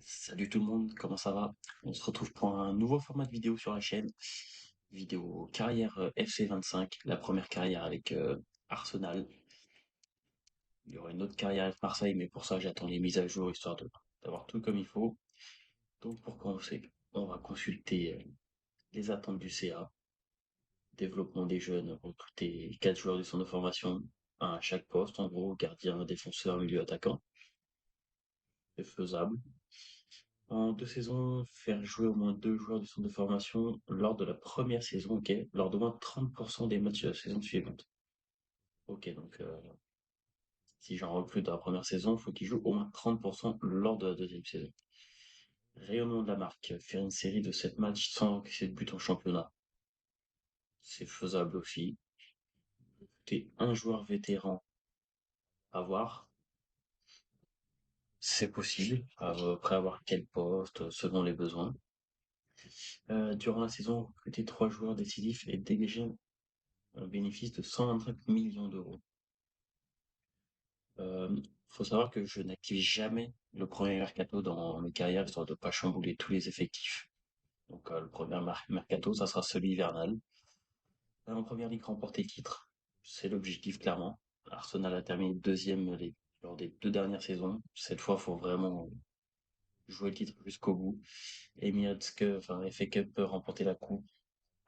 Salut tout le monde, comment ça va? On se retrouve pour un nouveau format de vidéo sur la chaîne. Vidéo carrière FC 25, la première carrière avec Arsenal. Il y aura une autre carrière avec Marseille, mais pour ça j'attends les mises à jour histoire d'avoir tout comme il faut. Donc pour commencer, on va consulter les attentes du CA, développement des jeunes, recruter 4 joueurs du centre de formation, un à chaque poste, en gros, gardien, défenseur, milieu attaquant. C'est faisable. En 2 saisons, faire jouer au moins 2 joueurs du centre de formation lors de la première saison, ok, lors d'au moins 30% des matchs de la saison suivante. Ok, donc si j'en recrute dans la première saison, il faut qu'il joue au moins 30% lors de la deuxième saison. Rayonnement de la marque, faire une série de 7 matchs sans encaisser de but en championnat, c'est faisable aussi. T'es un joueur vétéran à voir, c'est possible, après avoir quel poste, selon les besoins. Durant la saison, recruter 3 joueurs décisifs et dégager un bénéfice de 125 millions d'euros. Faut savoir que je n'active jamais le premier mercato dans mes carrières, histoire de pas chambouler tous les effectifs. Donc le premier mercato, ça sera celui hivernal. En première ligue, remporter le titre, c'est l'objectif clairement. Arsenal a terminé deuxième lors des 2 dernières saisons. Cette fois, faut vraiment jouer le titre jusqu'au bout. Emirates Cup, enfin FA Cup peut remporter la coupe.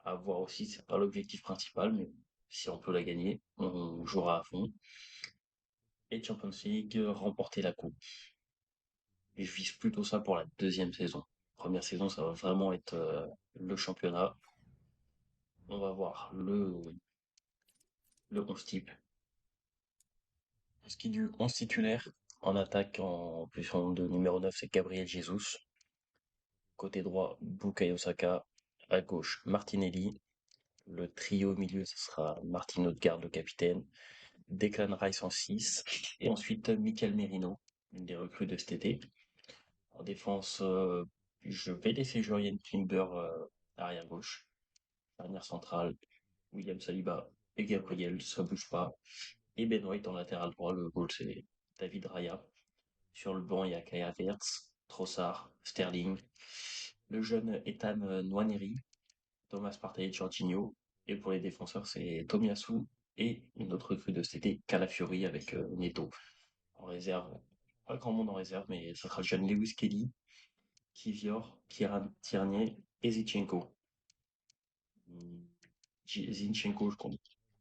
À voir aussi, c'est pas l'objectif principal, mais si on peut la gagner, on jouera à fond. Et Champions League, remporter la coupe. Et je vise plutôt ça pour la deuxième saison. Première saison, ça va vraiment être le championnat. On va voir le 11 type. Ce qui est du 11 titulaire, en attaque, en plus de numéro 9, c'est Gabriel Jesus. Côté droit, Bukayo Saka. À gauche, Martinelli. Le trio au milieu, ce sera Martin Odegaard, le capitaine. Declan Rice en 6. Et ensuite, Mikel Merino, une des recrues de cet été. En défense, je vais laisser Jurien Timber arrière gauche. Dernière centrale, William Saliba et Gabriel, ça bouge pas. Et Ben White en latéral droit, le goal c'est David Raya. Sur le banc, il y a Kai Havertz, Trossard, Sterling, le jeune Ethan Nwaneri, Thomas Partey et Jorginho. Et pour les défenseurs, c'est Tomiyasu et une autre recrue de cet été, Calafiori avec Neto. En réserve, pas grand monde en réserve, mais ça sera le jeune Lewis Kelly, Kivior, Kieran Tierney et Zichenko. Zinchenko, je compte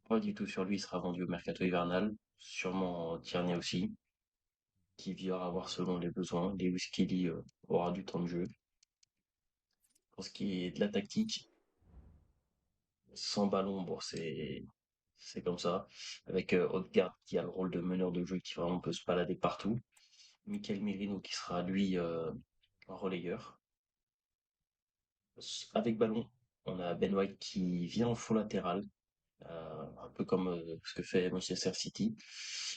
pas du tout sur lui, il sera vendu au mercato hivernal. Sûrement Tierney aussi, qui viendra avoir selon les besoins. Lewis Kelly aura du temps de jeu. Pour ce qui est de la tactique, sans ballon, bon, c'est comme ça. Avec Odegaard qui a le rôle de meneur de jeu qui vraiment peut se balader partout. Mikel Merino qui sera lui un relayeur. Avec ballon, on a Ben White qui vient en faux latéral, un peu comme ce que fait Manchester City.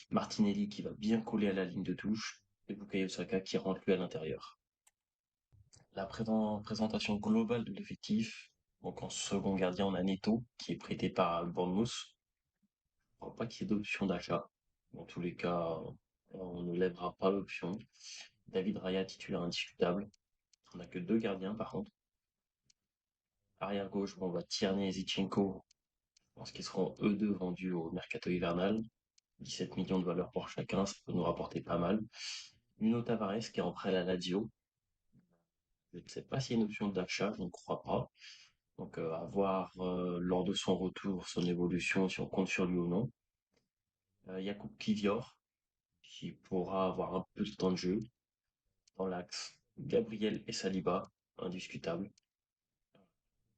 Martinelli qui va bien coller à la ligne de touche et Bukayo Saka qui rentre lui à l'intérieur. La présentation globale de l'effectif, donc en second gardien on a Neto qui est prêté par Bournemouth. Je ne crois pas qu'il y ait d'option d'achat. Dans tous les cas, on ne lèvera pas l'option. David Raya titulaire indiscutable. On n'a que 2 gardiens par contre. Arrière gauche, bon, on va Tierney et Zichenko. Je pense qu'ils seront eux deux vendus au mercato hivernal. 17 millions de valeur pour chacun, ça peut nous rapporter pas mal. Nuno Tavares qui est en prêt à la Lazio. Je ne sais pas s'il y a une option d'achat, je ne crois pas. Donc à voir lors de son retour, son évolution, si on compte sur lui ou non. Jakub Kivior, qui pourra avoir un peu de temps de jeu. Dans l'axe, Gabriel et Saliba, indiscutable.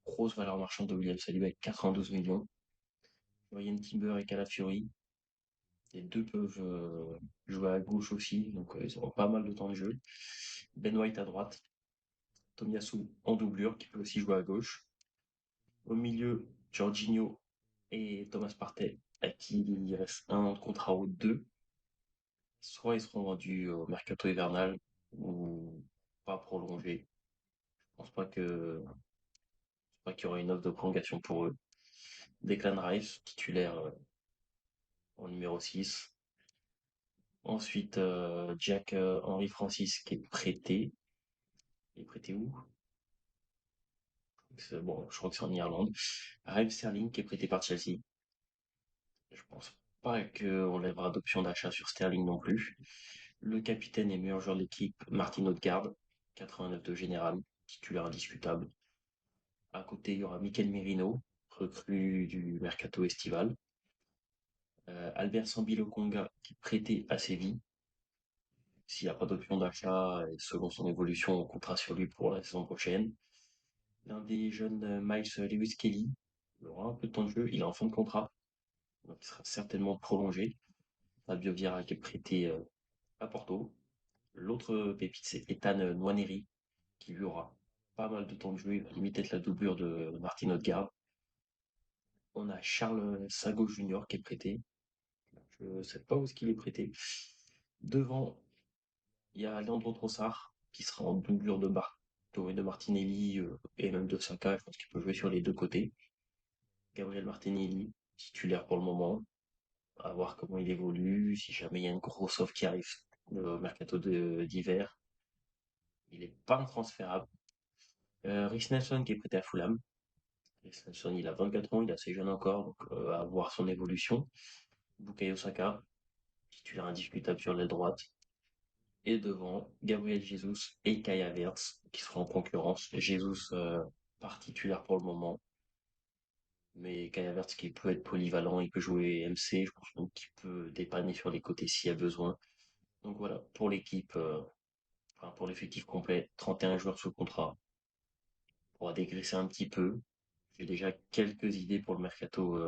Grosse valeur marchande de William Saliba avec 92 millions. Ryan Timber et Calafiori, les deux peuvent jouer à gauche aussi, donc ils auront pas mal de temps de jeu. Ben White à droite, Tomiyasu en doublure, qui peut aussi jouer à gauche. Au milieu, Jorginho et Thomas Partey, à qui il reste un an de contrat ou deux. Soit ils seront vendus au mercato hivernal ou pas prolongés. Je pense pas qu'il y aura une offre de prolongation pour eux. Declan Rice, titulaire en numéro 6. Ensuite, Jack Henry Francis qui est prêté. Il est prêté où? Bon, je crois que c'est en Irlande. Raheem Sterling qui est prêté par Chelsea. Je pense pas qu'on lèvera d'option d'achat sur Sterling non plus. Le capitaine et meilleur joueur de l'équipe, Martin Odegaard, 89 de général, titulaire indiscutable. À côté, il y aura Mikel Merino, recrue du mercato estival. Albert Sambilo Conga, qui est prêté à Séville. S'il n'y a pas d'option d'achat, et selon son évolution, on comptera sur lui pour la saison prochaine. L'un des jeunes Miles Lewis Kelly, il aura un peu de temps de jeu, il est en fin de contrat, donc il sera certainement prolongé. Fabio Vieira qui est prêté à Porto. L'autre pépite, c'est Ethan Nwaneri, qui lui aura pas mal de temps de jeu, il va limite être la doublure de Martin Odegaard. On a Charles Sago Junior qui est prêté. Je ne sais pas où est-ce qu'il est prêté. Devant, il y a Leandro Trossard, qui sera en doublure de Martinelli et même de Saka. Je pense qu'il peut jouer sur les deux côtés. Gabriel Martinelli, titulaire pour le moment. À voir comment il évolue. Si jamais il y a une grosse offre qui arrive au mercato d'hiver, il n'est pas intransférable. Rhys Nelson qui est prêté à Fulham. Rhys Nelson, il a 24 ans, il est assez jeune encore, donc à voir son évolution. Bukayo Saka, titulaire indiscutable sur l'aile droite. Et devant, Gabriel Jesus et Kai Havertz, qui seront en concurrence. Jesus, pas titulaire pour le moment, mais Kai Havertz qui peut être polyvalent, il peut jouer MC, je pense donc qu'il peut dépanner sur les côtés s'il y a besoin. Donc voilà, pour l'équipe, enfin pour l'effectif complet, 31 joueurs sous contrat. On va dégraisser un petit peu. J'ai déjà quelques idées pour le mercato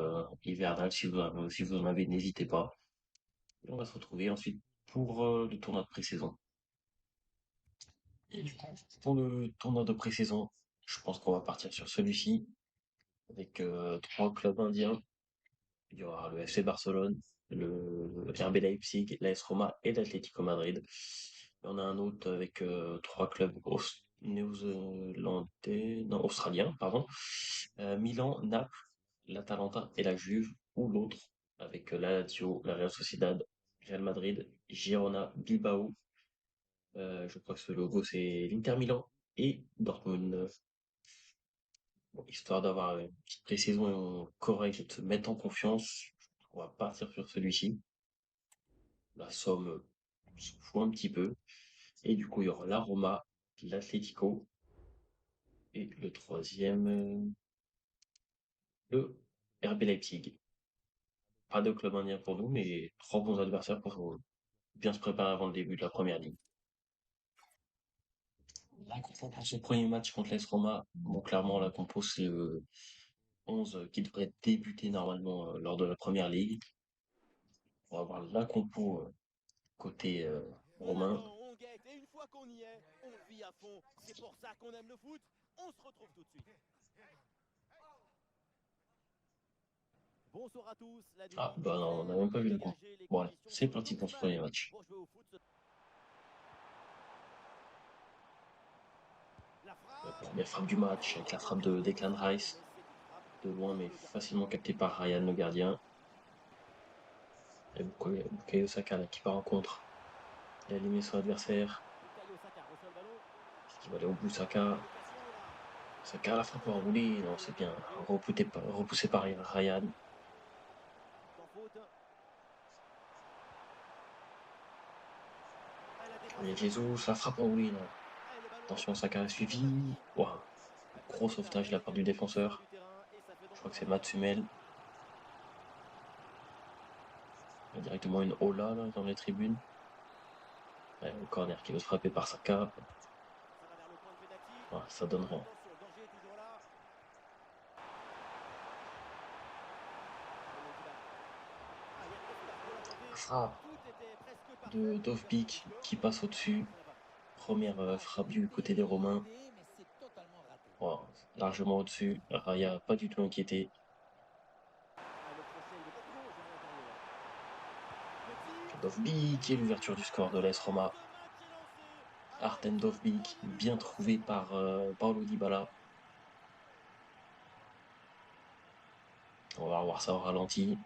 hivernal. Si vous en avez, n'hésitez pas. Et on va se retrouver ensuite pour le tournoi de pré-saison. Et du coup, pour le tournoi de pré-saison, je pense qu'on va partir sur celui-ci avec trois clubs indiens. Il y aura le FC Barcelone, le RB Leipzig, l'AS Roma et l'Atlético Madrid. Et on a un autre avec trois clubs néo-zélandais, non, australiens, pardon. Milan, Naples, l'Atalanta et la Juve, ou l'autre avec la Lazio, la Real Sociedad, Real Madrid, Girona, Bilbao. Je crois que ce logo c'est l'Inter Milan et Dortmund. Bon, histoire d'avoir une petite pré-saison correcte et de se mettre en confiance, on va partir sur celui-ci. La somme se fout un petit peu. Et du coup, il y aura la Roma, l'Atlético et le troisième, le RB Leipzig. Pas de club indien pour nous, mais trois bons adversaires pour bien se préparer avant le début de la première ligue. La compo pour ce premier match contre l'AS Roma, bon, clairement, la compo, c'est 11 qui devrait débuter normalement lors de la première ligue. On va voir la compo côté romain. Maintenant, on guette et une fois qu'on y est, on vit à fond. C'est pour ça qu'on aime le foot. On se retrouve tout de suite. Bonsoir à tous. La Ah, devise bah est non, on n'a claire. même pas vu la compo. Dégager les Bon, allez, conditions c'est sont parti pour ce premier optimales match. pour jouer au foot. La frappe. Première frappe du match avec la frappe de Declan Rice. Mais c'est une frappe De loin, mais contre le gardien. facilement capté par Ryan, le gardien. Et Bukayo Saka là, qui part en contre. Il a éliminé son adversaire. Bukayo Saka reçoit le ballon. Est-ce qu'il va aller au bout, Saka? L'occasion est là. Saka, la frappe en Ballon roulé. Non, c'est contrôlé bien. par le jeu. Repoussé par Ryan. Sans faute. Elle a Il y dépassé a la ligne. Jesus, la frappe en roulé. Non. Allez, le ballon Attention, Saka a est bien suivi. parti. Waouh. Pas Gros de faute sauvetage de arrêt, la les part du calculs au sein défenseur. du terrain et ça fait Je donc crois que un c'est but. Matsumel. Il y a directement une Ola là, dans les tribunes. Ouais, le corner qui veut se frapper par Saka. Ça va vers le point de pénalty. Ouais, ça donne rien. Attention, le danger est toujours là. Mario Dybala. Ah, il y a très peu d'arc de la La tenter. frappe Tout était presque de parfait, mais l'ouverture du Dovbik score qui passe au-dessus. n'en est pas. Première frappe du côté des Romains. Wow, largement au-dessus. Raya pas du tout inquiété. Ah, le crochet, il est prolongé à l'intérieur. Le tir. Dovbik et l'ouverture du score de l'AS Roma. Ce match est lancé avec Artem un Dovbik, premier but bien trouvé lancé. par Paulo Dybala. On va revoir ça au ralenti.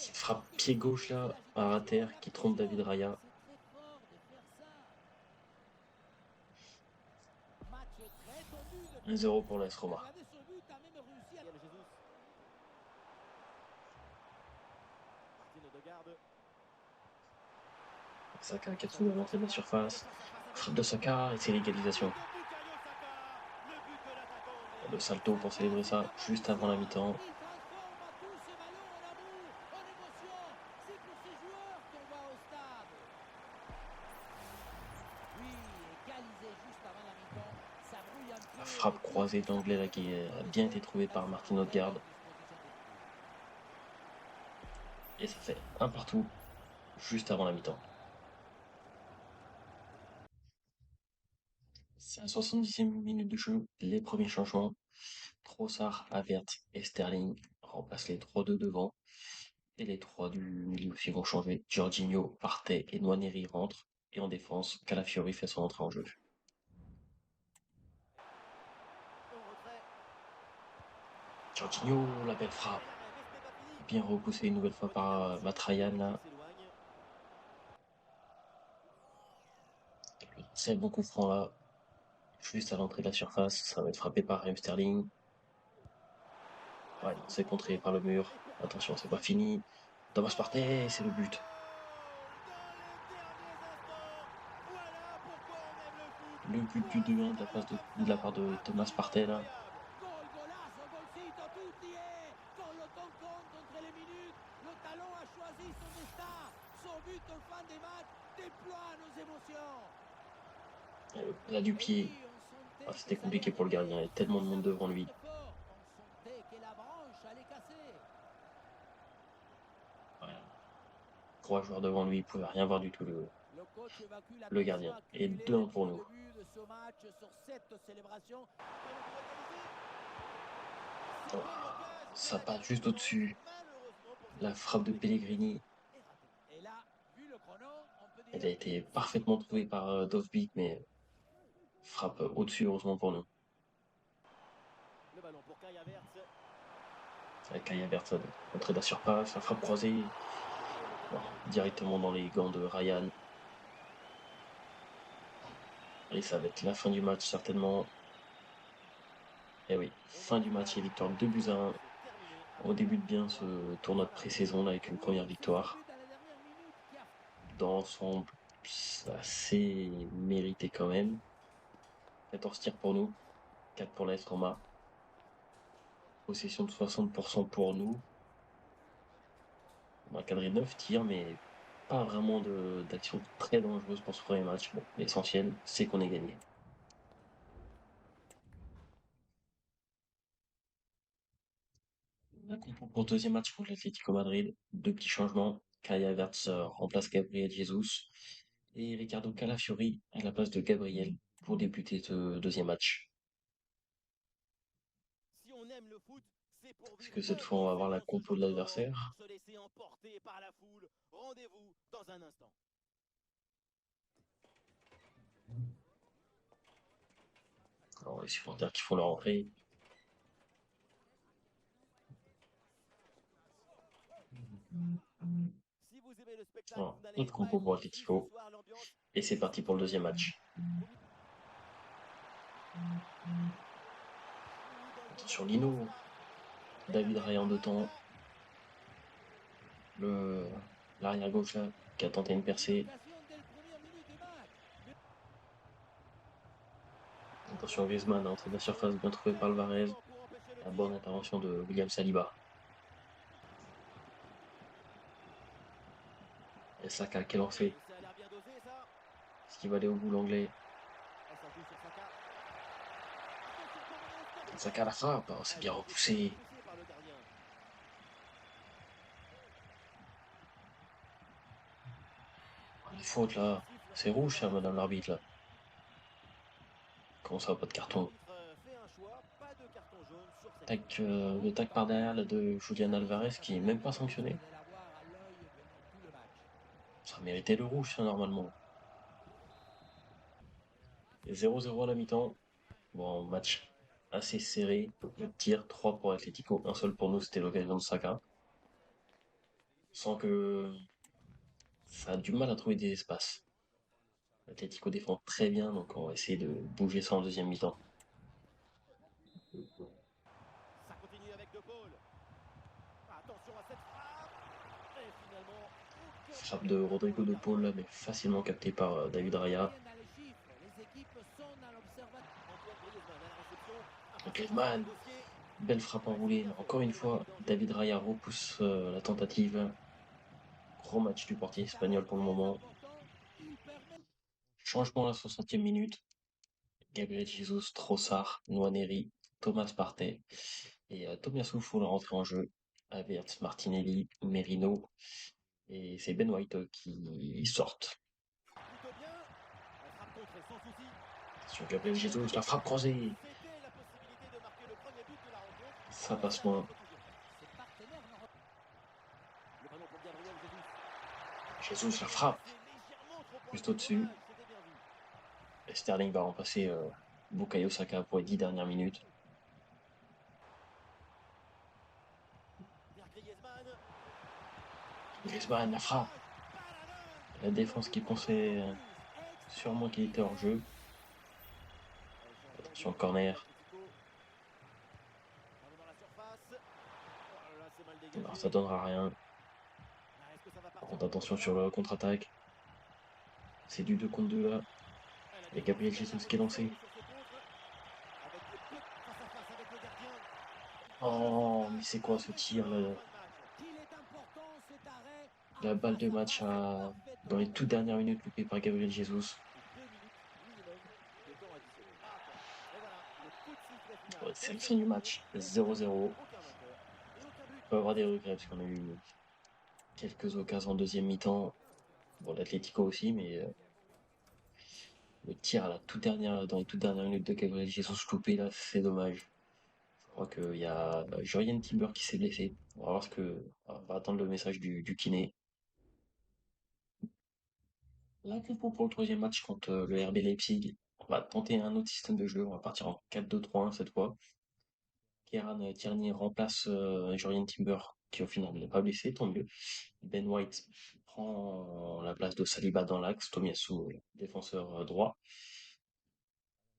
Cette frappe pied gauche là, à terre, qui trompe David Raya. C'est très fort de faire ça. Match très tendu depuis 1-0 pour l'AS le Roma. gardien sur but a même réussi à... Gabriel Jesus. Martin Odegaard. Saka qui a trouvé l'entrée de la surface. Frappe de Saka et c'est l'égalisation. Le salto pour célébrer ça juste avant la mi-temps. Il transforme tous ces ballons en amour, en émotion. C'est pour ces joueurs qu'on va au stade. Oui, égalisé juste avant la mi-temps. Ça brouille un peu. La frappe croisée d'anglais là qui a bien été trouvée par Martin Odegaard. Et ça fait un partout juste avant la mi-temps. C'est à la 70e minute de jeu. Les premiers changements. Trossard, Havertz et Sterling remplacent les 3-2 devant. Et les 3 du milieu aussi vont changer. Jorginho, Partey et Nwaneri rentrent. Et en défense, Calafiori fait son entrée en jeu. Jorginho, la belle frappe. Bien repoussé une nouvelle fois par Matrayan là. Très bon coup franc là. Juste à l'entrée de la surface. Ça va être frappé par Raheem Sterling. Ouais, c'est contré par le mur. Attention, c'est pas fini. Thomas Partey, c'est le but. Le but du 2-1 de la part de Thomas Partey là. Gol, golazo, golcito, tutti con lo conto entre les minutes. Le talon a choisi son destin. Son but en fin de match déploie nos émotions. Le plat du Et oui, pied. on sentait Ah, que c'était ça allait compliqué pour le gardien. Il y arriver. a tellement de Et ça monde devant frappait lui. très fort. On sentait que la branche allait casser. Voilà. 3 joueurs devant lui, il pouvait rien voir du tout Le coach évacue la le tension gardien. Et accumulée 2-1 depuis pour le nous. début de ce match sur cette célébration. Oh, ça passe juste au-dessus. La frappe de Pellegrini, Et là, vu le chrono, on peut elle dire a que été c'est parfaitement fini. trouvée par Dovbyk, mais frappe au-dessus, heureusement pour nous. Le ballon pour Kai Havertz. Avec Kai Havertz, entrée de la surface, la frappe croisée, bon, directement dans les gants de Ryan. Et ça va être la fin du match, certainement. Et oui, fin du match et victoire 2-1. On débute bien ce tournoi de pré-saison là avec une Oui, première c'est ce victoire. but à la dernière minute qui a... Dans l'ensemble, c'est assez mérité quand même. 14 tirs pour nous, 4 pour l'AS Roma. Possession de 60% pour nous. On a cadré 9 tirs, mais pas vraiment d'action très dangereuse pour ce premier match. Bon, l'essentiel, c'est qu'on ait gagné. La compo pour le deuxième match contre l'Atlético Madrid. 2 petits changements. Kai Havertz remplace Gabriel Jesus. Et Ricardo Calafiori à la place de Gabriel pour débuter ce deuxième match. Si on aime le foot, c'est pour Est-ce vivre que cette fois on va avoir la pleinement ce compo genre de de moment, l'adversaire? se laisser emporter par la foule. Rendez-vous dans un instant. Alors, les supporters qui font leur entrée. Si vous aimez le spectacle, Voilà, vous n'allez autre pas compo être pour déçus ce Atletico. soir. L'ambiance Et c'est parti pour le deuxième match. Attention Lino, David Raya en 2 temps. L'arrière gauche là, qui a tenté une Une percée. occasion dès les premières minutes du match. Attention Griezmann, entrée de la surface bien trouvée par Alvarez. La bonne intervention de William Saliba. Et Saka, quel lancer. Ça a l'air bien dosé, ça. Est-ce qu'il va aller au bout l'anglais? Ça joue sur Saka. Saka à la frappe, oh, c'est bien repoussé. Poussé par le gardien. Une faute là. C'est rouge ça, madame l'arbitre là. Comment ça, pas de carton? L'arbitre fait un choix, pas de carton jaune sur cette Tac, action. le tac par derrière là, de Julian Alvarez qui est même pas sanctionné. Vous allez l'avoir à l'œil pendant tout le match. Ça méritait le rouge ça normalement. Et 0-0 à la mi-temps. Bon, match assez serré. Le tir, 3 pour Atletico, un seul pour nous, c'était l'occasion de Saka. sent que ça a du mal à trouver des espaces. L'Atlético défend très bien, donc on va essayer de bouger ça en deuxième mi-temps. Ça continue avec De Paul. Attention à cette frappe. Et finalement, aucun Frappe de Rodrigo de Paul, là, mais facilement capté par David Raya. Bien dans les chiffres, les équipes sont dans l'observatoire. Antoine Griezmann à la réception. Un Griezmann, dossier. belle frappe enroulée, mais encore une fois, David Raya repousse la tentative. Gros match du portier Cet arrêt espagnol pour le très moment. important, il permet. Changement à la 60e minute. Gabriel Jesus, Trossard, Nwaneri, Thomas Partey et Tomiyasu font leur entrée en jeu. Havertz, Martinelli, Merino et c'est Ben White qui sortent. Plutôt bien. La frappe contrée sans souci. Sur Gabriel Jesus, la frappe croisée. C'était la possibilité de marquer le premier but de la rencontre. Ça Mais passe ça loin. reste toujours. Ses partenaires n'ont Le ballon pour Gabriel Jesus. Jesus, la frappe C'est légèrement trop juste proche. au-dessus. Dommage, c'était bien vu. Et Sterling va remplacer Bukayo Saka pour les 10 dernières minutes. Vers Griezmann. Griezmann, la frappe. La défense qui pensait sûrement qu'il était hors jeu. Attention, corner. Alors ça donnera rien. Par contre, attention sur le contre-attaque. C'est du 2 contre 2 là. Et Gabriel Jesus qui est lancé. Oh, mais c'est quoi ce tir là? La balle de match dans les toutes dernières minutes loupée par Gabriel Jesus. Ouais, c'est le fin du match. 0-0. On peut avoir des regrets parce qu'on a eu quelques occasions en deuxième mi-temps. Bon, l'Atlético aussi, mais le tir à dans les toutes dernières minutes de Gabriel Jesus loupé là, c'est dommage. Je crois qu'il y a Jurien Timber qui s'est blessé. On va voir on va attendre le message du kiné. Là, pour le troisième match contre le RB Leipzig, on va tenter un autre système de jeu. On va partir en 4-2-3-1 cette fois. Kieran Tierney remplace Jurien Timber, qui au final n'est pas blessé, tant mieux. Ben White prend la place de Saliba dans l'axe. Tomiyasu, défenseur droit.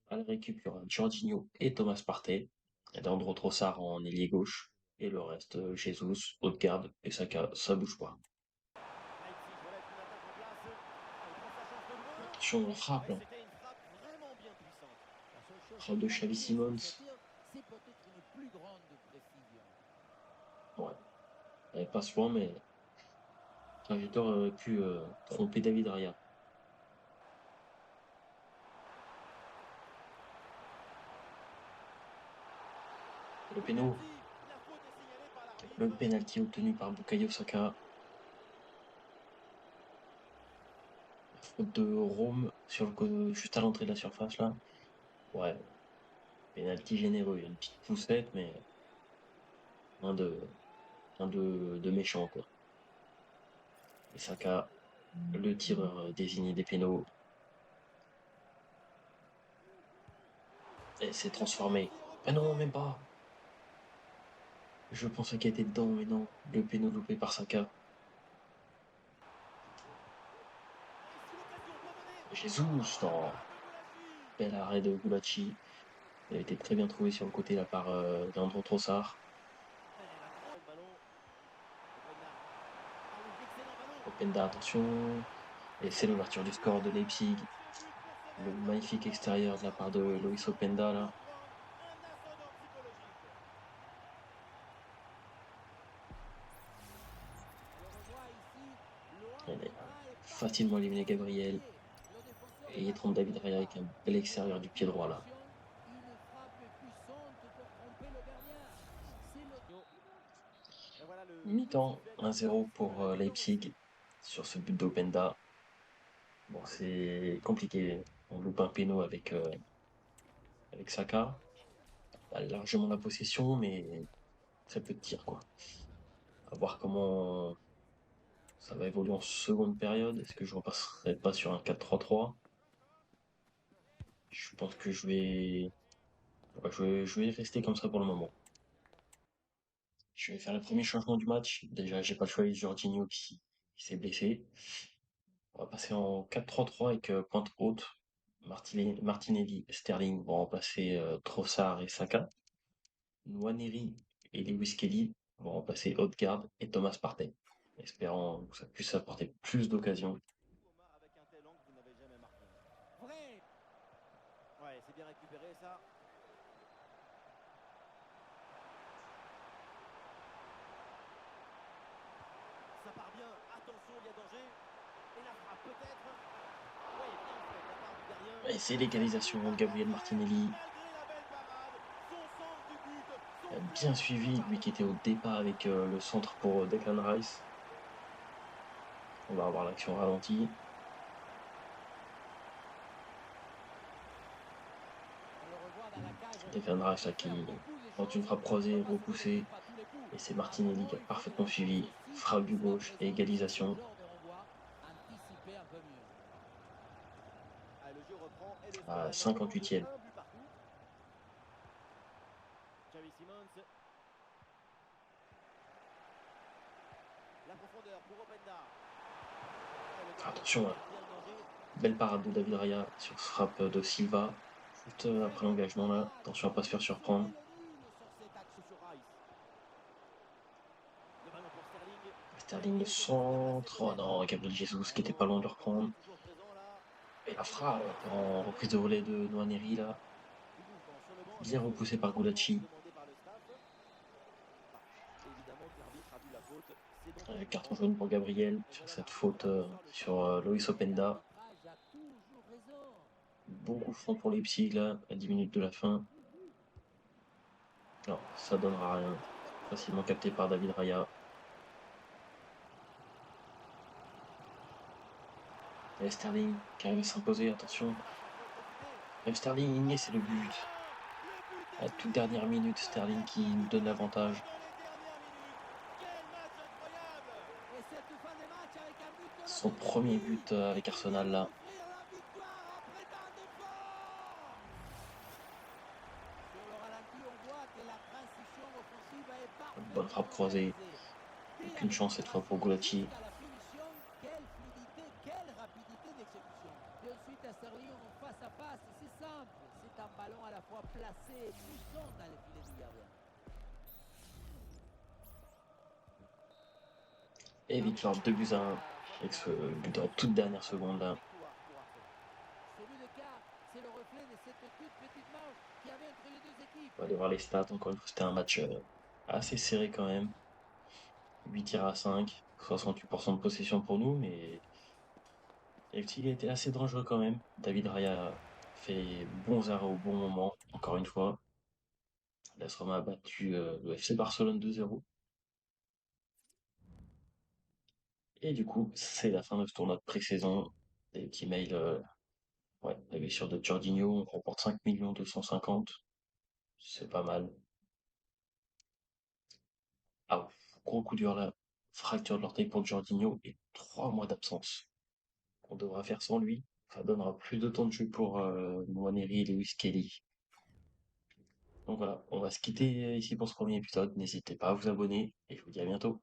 À la récup, il y aura Jorginho et Thomas Partey. Et Leandro Trossard en ailier gauche. Et le reste, Jesus, Odegaard et Saka, ça bouge pas. Attention, la frappe là. Frappe de Xavi Simons. C'est peut-être une plus grande précision. Ouais, elle passe loin, mais la trajectoire aurait pu tromper David Raya. Le péno, le penalty obtenu par Bukayo Saka. La faute de Rome juste à l'entrée de la surface là. Ouais, penalty généreux. Il y a une petite poussette, mais rien de méchant quoi. Et Saka, le tireur désigné des pénaux, et s'est transformé. Ah non, même pas. Je pensais qu'il était dedans, mais non. Le péno loupé par Saka. Jesus, non. Bel arrêt de Gulacsi. Il a été très bien trouvé sur le côté là par Leandro Trossard. Openda, attention. Et c'est l'ouverture du score de Leipzig. Le magnifique extérieur de la part de Loïs Openda là. Il a facilement éliminé Gabriel. Et il trompe David Raya avec un bel extérieur du pied droit là. Mi-temps, 1-0 pour Leipzig sur ce but d'Openda. Bon, c'est compliqué. On loupe un péno avec Saka. Il a largement la possession, mais très peu de tirs, quoi. À voir comment ça va évoluer en seconde période. Est-ce que je repasserai pas sur un 4-3-3? Je pense que ouais, je vais rester comme ça pour le moment. Je vais faire le premier changement du match. Déjà, j'ai pas le choix avec Jorginho qui s'est blessé. On va passer en 4-3-3 avec pointe haute. Martinelli, Sterling vont remplacer Trossard et Saka. Nwaneri et Lewis Kelly vont remplacer Odegaard et Thomas Partey. Espérant que ça puisse apporter plus d'occasions. Thomas avec un tel angle, vous n'avez jamais marqué. Vrai. Ouais, c'est bien récupéré ça. Ça part bien. Attention, il y a danger. Et la frappe peut-être. Ouais, bien fait de la part du gardien. Et c'est l'égalisation de Gabriel Martinelli. Malgré la belle parade, son sens du but, son Bien flair suivi, lui qui était au départ avec le centre pour Declan Rice. On va avoir l'action ralentie. On le revoit dans la cage. Declan Rice là, Faire qui beaucoup de tente une choses, frappe ne croisée, pas se blesser, repoussée. pas tous les coups. Et c'est À un Martinelli moment, qui a il faut se parfaitement reposer suivi. aussi Frappe et du soit gauche et présent égalisation. lors des renvois, anticiper un peu mieux. Ah, le jeu reprend et le score À est maintenant de 58e. 1 but partout. Xavi Simons. La profondeur pour Openda. Ah, le gardien Attention, là. repère bien le danger. Belle parade de David Raya sur frappe de Silva. Juste Très après bonne l'engagement là. parade Attention à pas se pour faire sauver surprendre. le nul sur cet axe. Sur Rice. Le ballon pour Sterling. Sterling le Il était bien placé centre. Oh peut-être. non, Gabriel Jesus qui Ouais, était pas loin de le le danger reprendre. est toujours présent là. Et la Et le ballon frappe est bien en contrôlé. reprise de volée de Nwaneri là. Du mouvement sur le banc avec Bien ce repoussé par changement Gulacsi. demandé par le staff. Bah, évidemment que l'arbitre a vu la faute. C'est donc un but Carton franc. jaune pour Gabriel Et sur voilà cette l'arbitre faute qui sort le sur sifflet. Loïs Et Openda. l'arbitrage a toujours raison. Bon coup franc pour Leipzig là, à 10 minutes de la fin. Non, ça donnera rien. Facilement capté par David Raya. Et Sterling qui arrive à s'imposer, attention. Ah, ça faut en profiter. Et Sterling, c'est le but. Le but À est toute signé. dernière minute, Le Sterling qui nous deuxième donne but de l'équipe l'avantage. dans les dernières minutes. Quel match incroyable! Et cette fin de match avec un but de Son notre premier Messi but et avec qui vient Arsenal nous là. offrir la victoire après tant d'efforts. Sur le ralenti, on voit que la transition offensive est Bonne frappe parfaitement croisée. réalisée. De la Aucune chance cette fois pour récupération Gulacsi. jusqu'à la finition, quelle fluidité, quelle rapidité d'exécution. Et ensuite, à Sterling en face à face, c'est simple. C'est un ballon à la fois placé et poussant dans les filets du gardien. Et victoire 2-1 avec ce but en toute dernière seconde là. Ce but de quart, c'est le reflet de cette toute petite marge qu'il y avait entre les deux équipes. On va aller voir les stats. Encore une fois, c'était un match assez serré quand même. 8 tirs à 5, 68% de possession pour nous, mais Leipzig a été assez dangereux quand même. David Raya fait bons arrêts au bon moment, encore une fois. L'AS Roma a battu le FC Barcelone 2-0. Et du coup, c'est la fin de ce tournoi de pré-saison. Des petits mails, ouais, la blessure de Jorginho, on remporte 5 250 000. C'est pas mal. Ah, gros coup dur là. Fracture de l'orteil pour Jorginho et 3 mois d'absence. On devra faire sans lui. Ça donnera plus de temps de jeu pour Nwaneri et Lewis Kelly. Donc voilà, on va se quitter ici pour ce premier épisode. N'hésitez pas à vous abonner et je vous dis à bientôt.